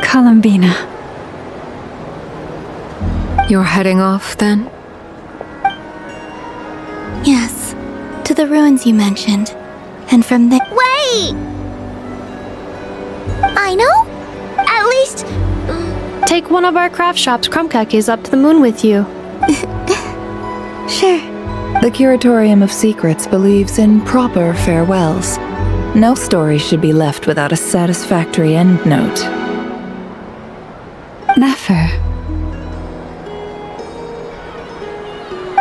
Columbina. You're heading off, then? Yes, to the ruins you mentioned. And from there— Wait! I know? At least... Take one of our craft shop's crumb cookies up to the moon with you. Sure. The Curatorium of Secrets believes in proper farewells. No story should be left without a satisfactory endnote. Never.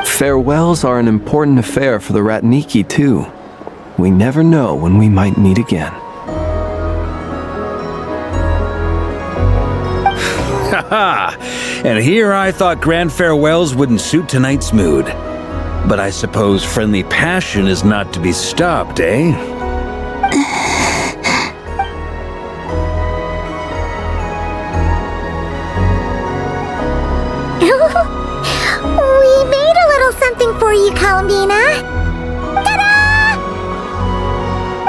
Farewells are an important affair for the Ratniki, too. We never know when we might meet again. Haha! And here I thought grand farewells wouldn't suit tonight's mood. But I suppose friendly passion is not to be stopped, eh? We made a little something for you, Columbina. Ta-da!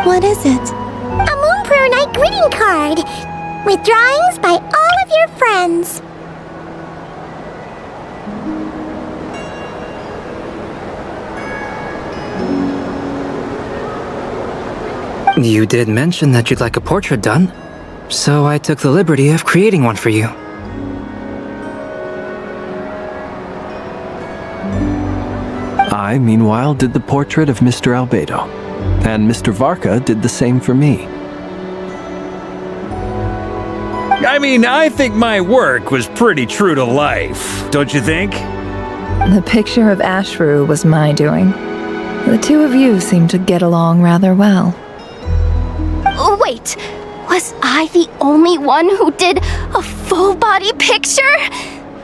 What is it? A Moon Prayer Night greeting card with drawings by all of your friends. You did mention that you'd like a portrait done, so I took the liberty of creating one for you. I, meanwhile, did the portrait of Mr. Albedo, and Mr. Varka did the same for me. I mean, I think my work was pretty true to life, don't you think? The picture of Ashru was my doing. The two of you seem to get along rather well. Wait, was I the only one who did a full-body picture?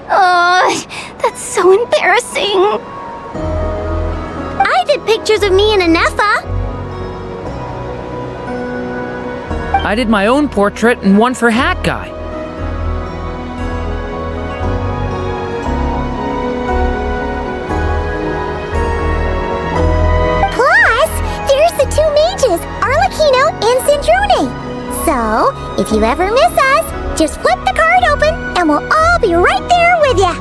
That's so embarrassing. I did pictures of me and Anefa. I did my own portrait and one for Hat Guy. Plus, there's the two mages, Arlecchino and Sandrone. So, if you ever miss us, just flip the card open and we'll all be right there with ya.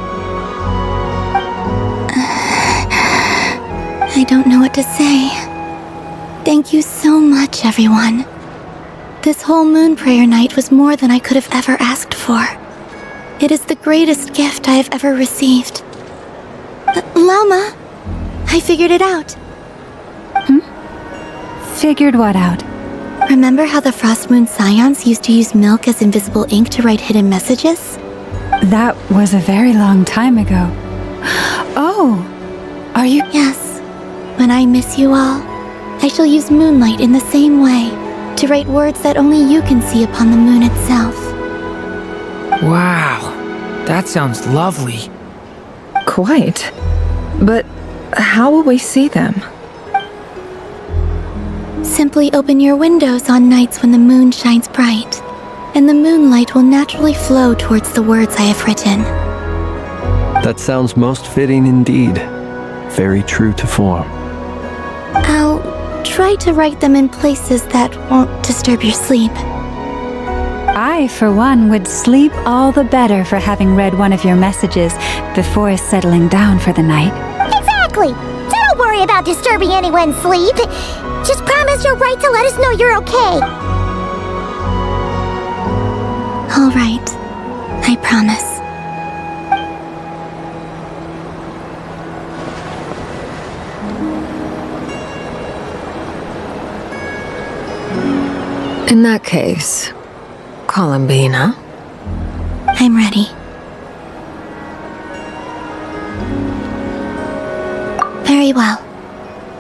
I don't know what to say. Thank you so much, everyone. This whole Moon Prayer Night was more than I could have ever asked for. It is the greatest gift I have ever received. Lama, I figured it out. Figured what out? Remember how the Frost Moon Scions used to use milk as invisible ink to write hidden messages? That was a very long time ago. Oh, are you— Yes. When I miss you all, I shall use moonlight in the same way, to write words that only you can see upon the moon itself. Wow, that sounds lovely. Quite. But how will we see them? Simply open your windows on nights when the moon shines bright, and the moonlight will naturally flow towards the words I have written. That sounds most fitting indeed. Very true to form. I'll try to write them in places that won't disturb your sleep. I, for one, would sleep all the better for having read one of your messages before settling down for the night. Exactly. So don't worry about disturbing anyone's sleep. Just promise you'll write to let us know you're okay. All right. I promise. In that case, Columbina? I'm ready. Very well.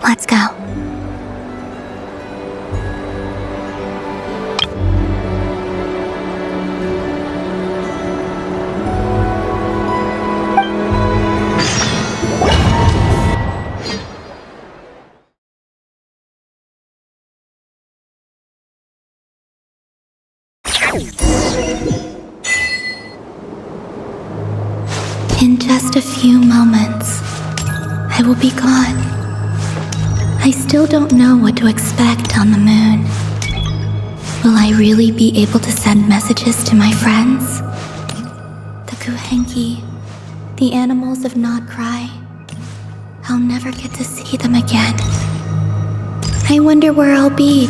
Let's go. In just a few moments, I will be gone. I still don't know what to expect on the moon. Will I really be able to send messages to my friends? The Kuhenki, the animals of Not Cry. I'll never get to see them again. I wonder where I'll be.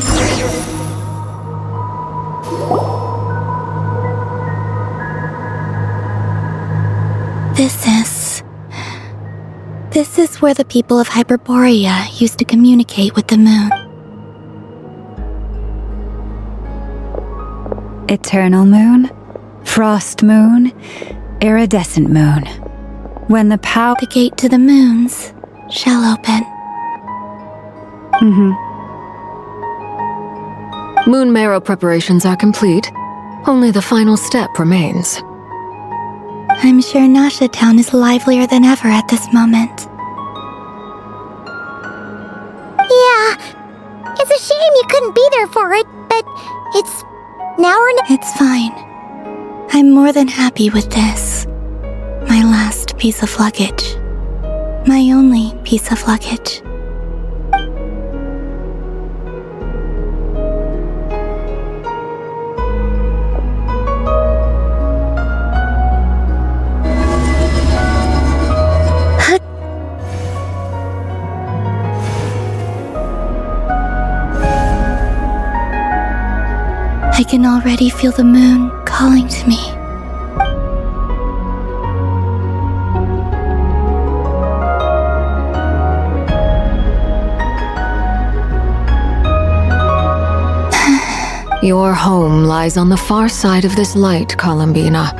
This is where the people of Hyperborea used to communicate with the moon. Eternal moon, frost moon, iridescent moon. When the gate to the moons shall open. Moon marrow preparations are complete. Only the final step remains. I'm sure Nasha Town is livelier than ever at this moment. Yeah, it's a shame you couldn't be there for it, but it's now or never. It's fine. I'm more than happy with this. My last piece of luggage. My only piece of luggage. I can already feel the moon calling to me. Your home lies on the far side of this light, Columbina.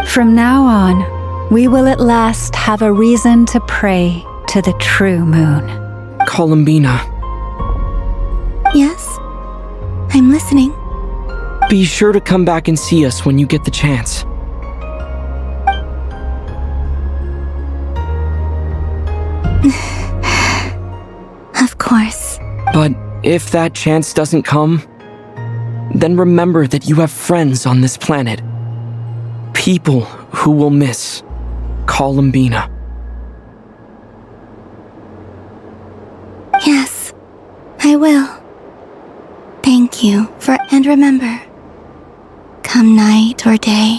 From now on, we will at last have a reason to pray to the true moon. Columbina. Yes? I'm listening. Be sure to come back and see us when you get the chance. Of course. But if that chance doesn't come, then remember that you have friends on this planet. People who will miss Columbina. Yes, I will. Thank you and remember, come night or day,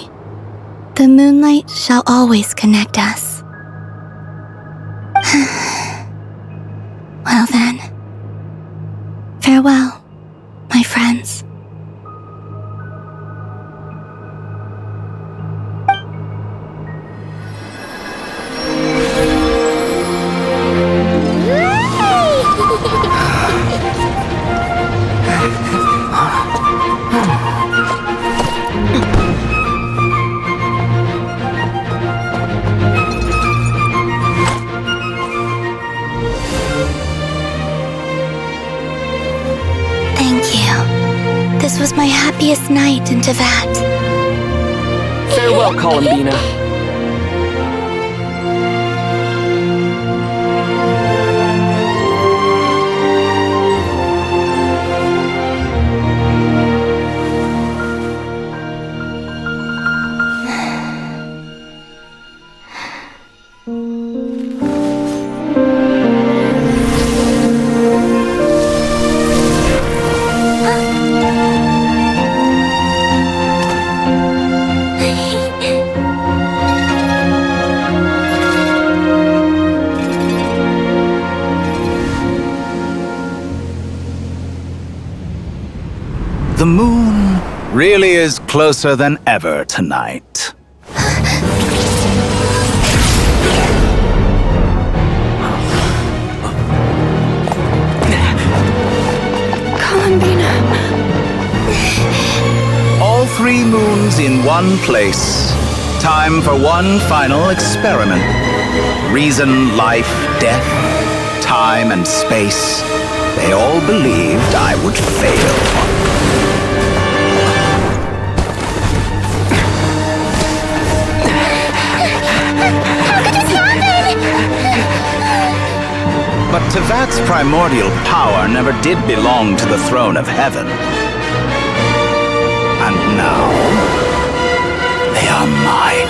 the moonlight shall always connect us. Well then, farewell, my friends. This was my happiest night in Tevat. Farewell, Columbina. The moon really is closer than ever tonight. Columbina. All 3 moons in one place. Time for one final experiment. Reason, life, death, time and space. They all believed I would fail. But Tevat's primordial power never did belong to the throne of heaven. And now, they are mine.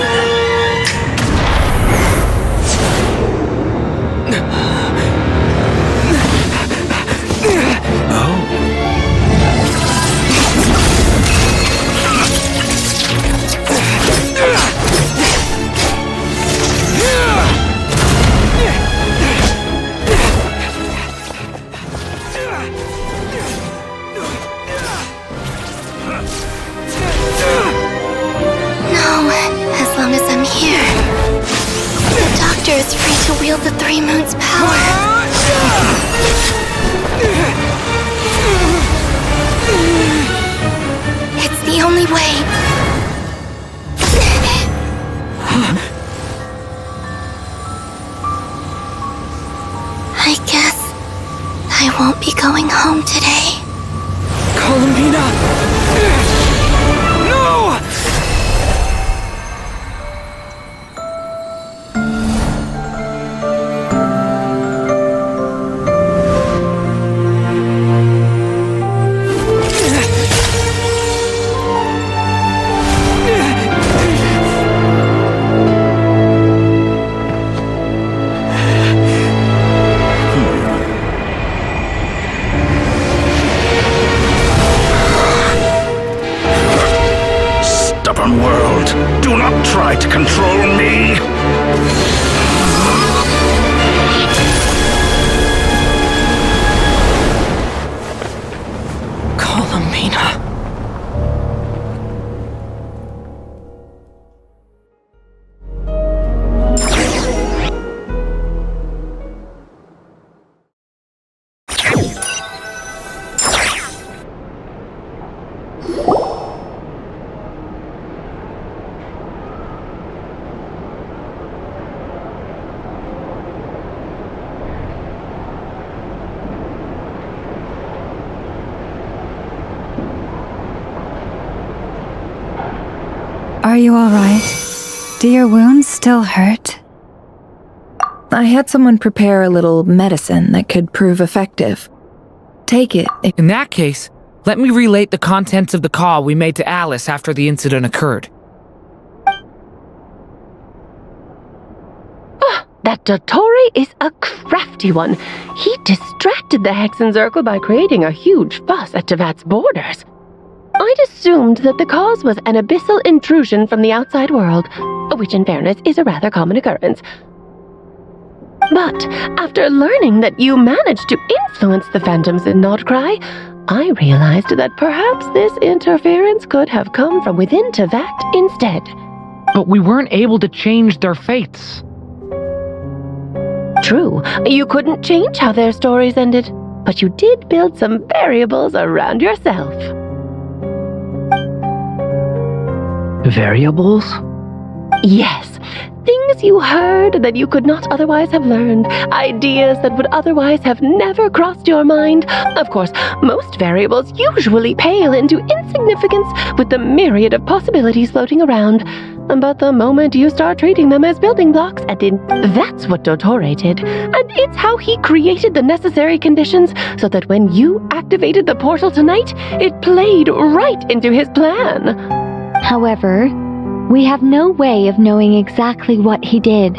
Oh. wield the Three Moons' power. It's the only way. I guess I won't be going home today. Columbina! No! Stubborn world, do not try to control me! Columbina. Are you all right? Do your wounds still hurt? I had someone prepare a little medicine that could prove effective. Take it. In that case, let me relate the contents of the call we made to Alice after the incident occurred. That Dottore is a crafty one. He distracted the Hexencircle by creating a huge fuss at Tevat's borders. I'd assumed that the cause was an abyssal intrusion from the outside world, which in fairness is a rather common occurrence. But after learning that you managed to influence the phantoms in Nordcry, I realized that perhaps this interference could have come from within Tevat instead. But we weren't able to change their fates. True, you couldn't change how their stories ended, but you did build some variables around yourself. Variables? Yes. Things you heard that you could not otherwise have learned. Ideas that would otherwise have never crossed your mind. Of course, most variables usually pale into insignificance with the myriad of possibilities floating around. But the moment you start treating them as building blocks, that's what Dottore did. And it's how he created the necessary conditions so that when you activated the portal tonight, it played right into his plan. However, we have no way of knowing exactly what he did.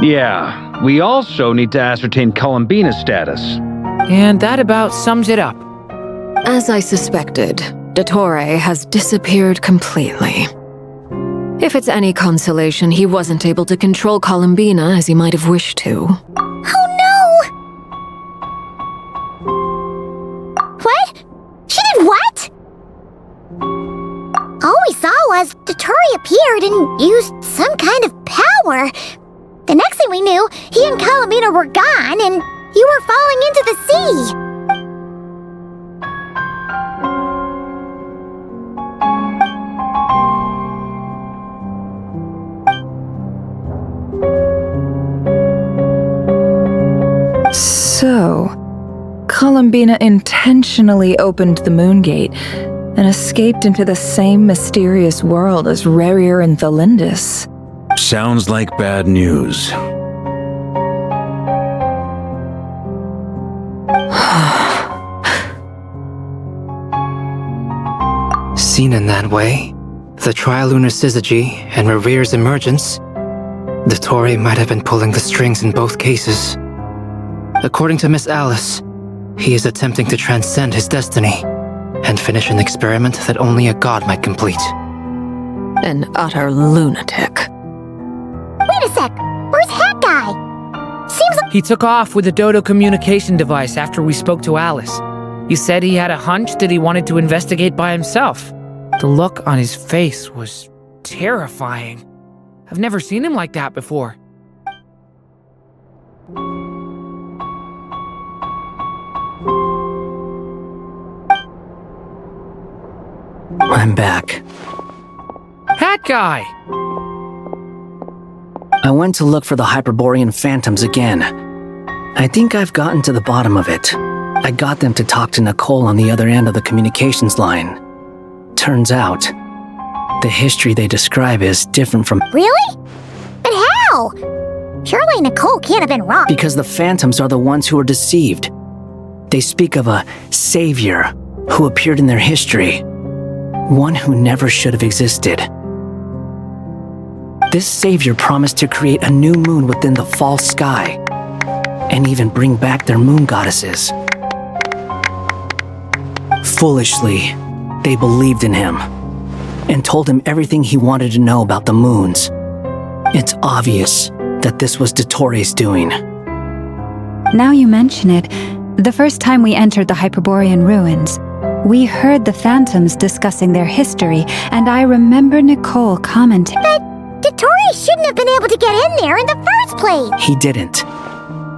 Yeah, we also need to ascertain Columbina's status. And that about sums it up. As I suspected, Dottore has disappeared completely. If it's any consolation, he wasn't able to control Columbina as he might have wished to. Oh no! What? She did what? All we saw was Dottore appeared and used some kind of power. The next thing we knew, he and Columbina were gone and you were falling into the sea. So, Columbina intentionally opened the moon gate and escaped into the same mysterious world as Rerir and Thalindis. Sounds like bad news. Seen in that way, the trilunar syzygy and Rerir's emergence, Dottore might have been pulling the strings in both cases. According to Miss Alice, he is attempting to transcend his destiny and finish an experiment that only a god might complete. An utter lunatic. Wait a sec, where's that guy? Seems like He took off with a Dodo communication device after we spoke to Alice. He said he had a hunch that he wanted to investigate by himself. The look on his face was terrifying. I've never seen him like that before. I'm back. That guy! I went to look for the Hyperborean phantoms again. I think I've gotten to the bottom of it. I got them to talk to Nicole on the other end of the communications line. Turns out, the history they describe is different from— Really? But how? Surely Nicole can't have been wrong. Because the phantoms are the ones who are deceived. They speak of a savior who appeared in their history. One who never should have existed. This savior promised to create a new moon within the false sky, and even bring back their moon goddesses. Foolishly, they believed in him, and told him everything he wanted to know about the moons. It's obvious that this was Dottore doing. Now you mention it, the first time we entered the Hyperborean ruins, we heard the phantoms discussing their history, and I remember Nicole commenting— But Dottore shouldn't have been able to get in there in the first place! He didn't.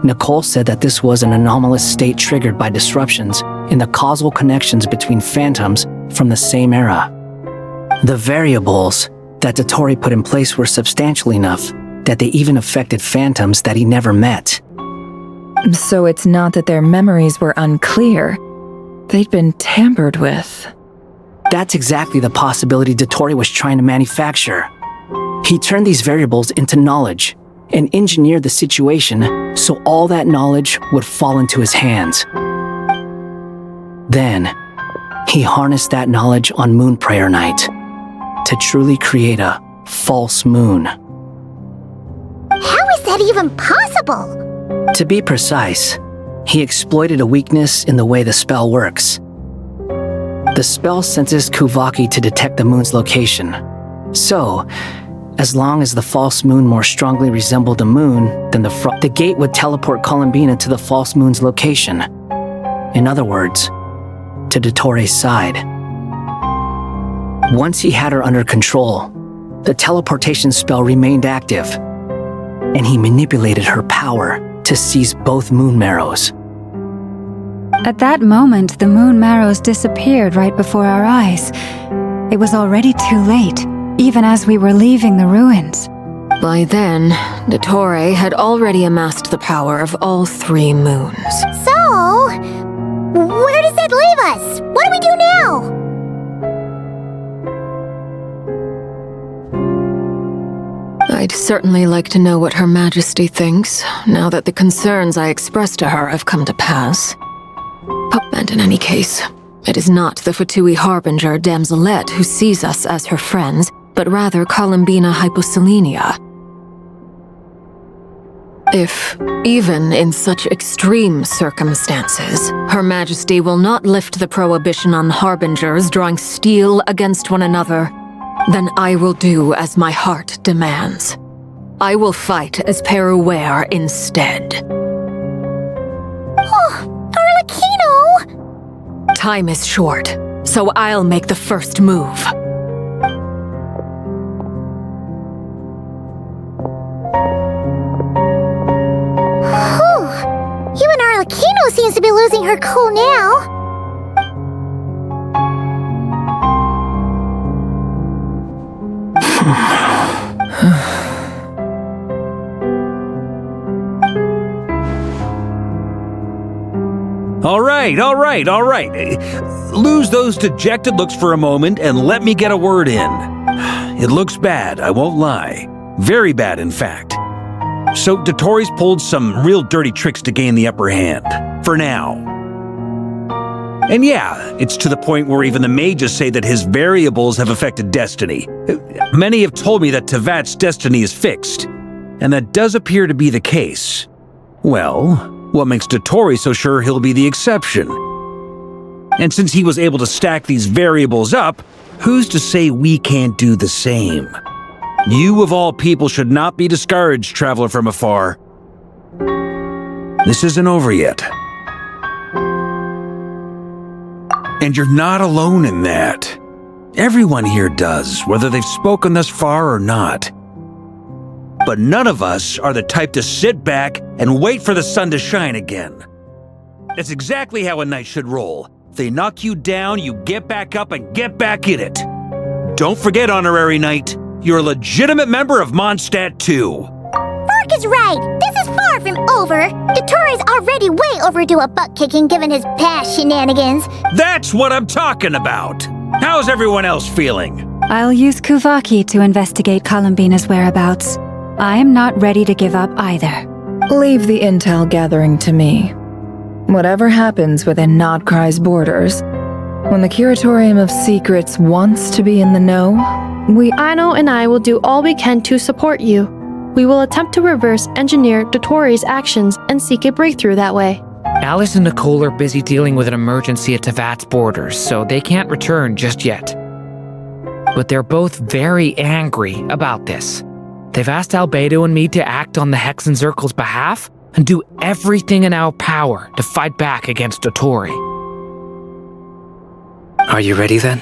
Nicole said that this was an anomalous state triggered by disruptions in the causal connections between phantoms from the same era. The variables that Dottore put in place were substantial enough that they even affected phantoms that he never met. So it's not that their memories were unclear. They'd been tampered with. That's exactly the possibility Dottore was trying to manufacture. He turned these variables into knowledge and engineered the situation so all that knowledge would fall into his hands. Then, he harnessed that knowledge on Moon Prayer Night to truly create a false moon. How is that even possible? To be precise, he exploited a weakness in the way the spell works. The spell senses Kuvaki to detect the moon's location. So, as long as the false moon more strongly resembled the moon than the gate would teleport Columbina to the false moon's location. In other words, to Dottore's side. Once he had her under control, the teleportation spell remained active, and he manipulated her power to seize both moon marrows. At that moment, the moon marrows disappeared right before our eyes. It was already too late, even as we were leaving the ruins. By then, Dottore had already amassed the power of all 3 moons. So, where does that leave us? What do we do now? I'd certainly like to know what Her Majesty thinks, now that the concerns I expressed to her have come to pass. And in any case, it is not the Fatui Harbinger Damselette who sees us as her friends, but rather Columbina Hyposelenia. If, even in such extreme circumstances, Her Majesty will not lift the prohibition on Harbingers drawing steel against one another, then I will do as my heart demands. I will fight as Peruware instead. Oh, Arlecchino! Time is short, so I'll make the first move. Even Arlecchino seems to be losing her cool now. All right. Lose those dejected looks for a moment and let me get a word in. It looks bad, I won't lie. Very bad, in fact. So Dottore's pulled some real dirty tricks to gain the upper hand. For now. And yeah, it's to the point where even the mages say that his variables have affected destiny. Many have told me that Tevat's destiny is fixed, and that does appear to be the case. Well, what makes Dottore so sure he'll be the exception? And since he was able to stack these variables up, who's to say we can't do the same? You of all people should not be discouraged, traveler from afar. This isn't over yet. And you're not alone in that. Everyone here does, whether they've spoken thus far or not. But none of us are the type to sit back and wait for the sun to shine again. That's exactly how a knight should roll. If they knock you down, you get back up and get back in it. Don't forget, Honorary Knight, you're a legitimate member of Mondstadt too. Vark is right. This is far from over. Dottoro's already way overdue a butt-kicking given his past shenanigans. That's what I'm talking about. How's everyone else feeling? I'll use Kuvaki to investigate Columbina's whereabouts. I am not ready to give up either. Leave the intel gathering to me. Whatever happens within Nodcry's borders, when the Curatorium of Secrets wants to be in the know, Aino and I will do all we can to support you. We will attempt to reverse engineer Dotori's actions and seek a breakthrough that way. Alice and Nicole are busy dealing with an emergency at Tevat's borders, so they can't return just yet. But they're both very angry about this. They've asked Albedo and me to act on the Hexen Circle's behalf and do everything in our power to fight back against Dottori. Are you ready then?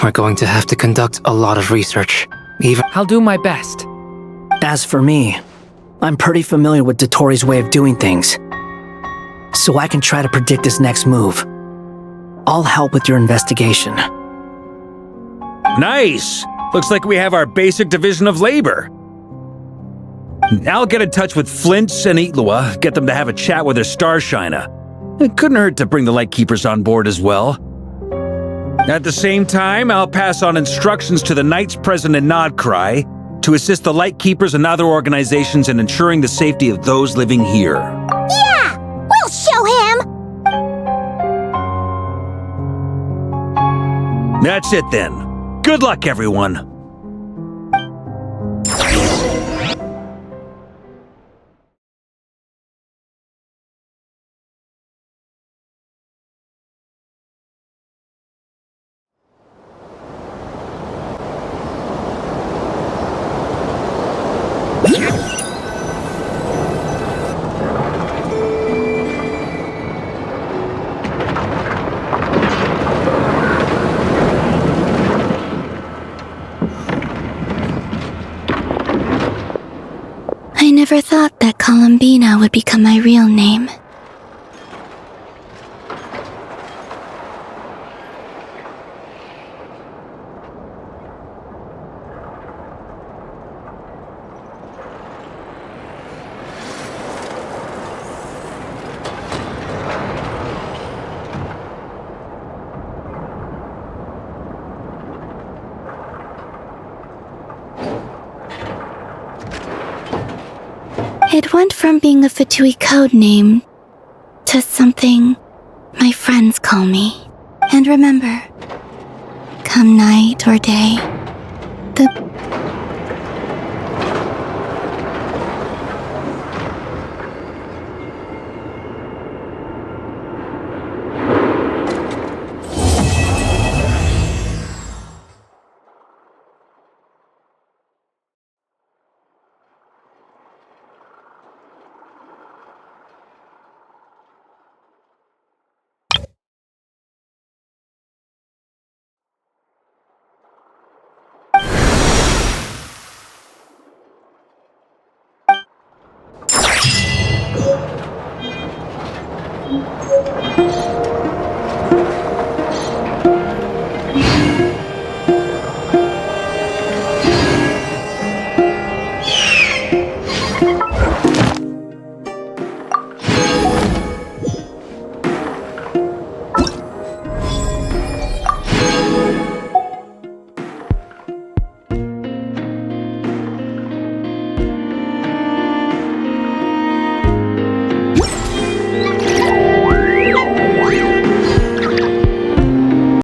We're going to have to conduct a lot of research. I'll do my best. As for me, I'm pretty familiar with Dottori's way of doing things, so I can try to predict his next move. I'll help with your investigation. Nice! Looks like we have our basic division of labor. I'll get in touch with Flint's and Itlua, get them to have a chat with their Starshiner. It couldn't hurt to bring the Lightkeepers on board as well. At the same time, I'll pass on instructions to the Knights present in Nodcry to assist the Lightkeepers and other organizations in ensuring the safety of those living here. Yeah! We'll show him! That's it then. Good luck, everyone. I never thought that Columbina would become my real name. It went from being a Fatui code name to something my friends call me. And remember, come night or day, the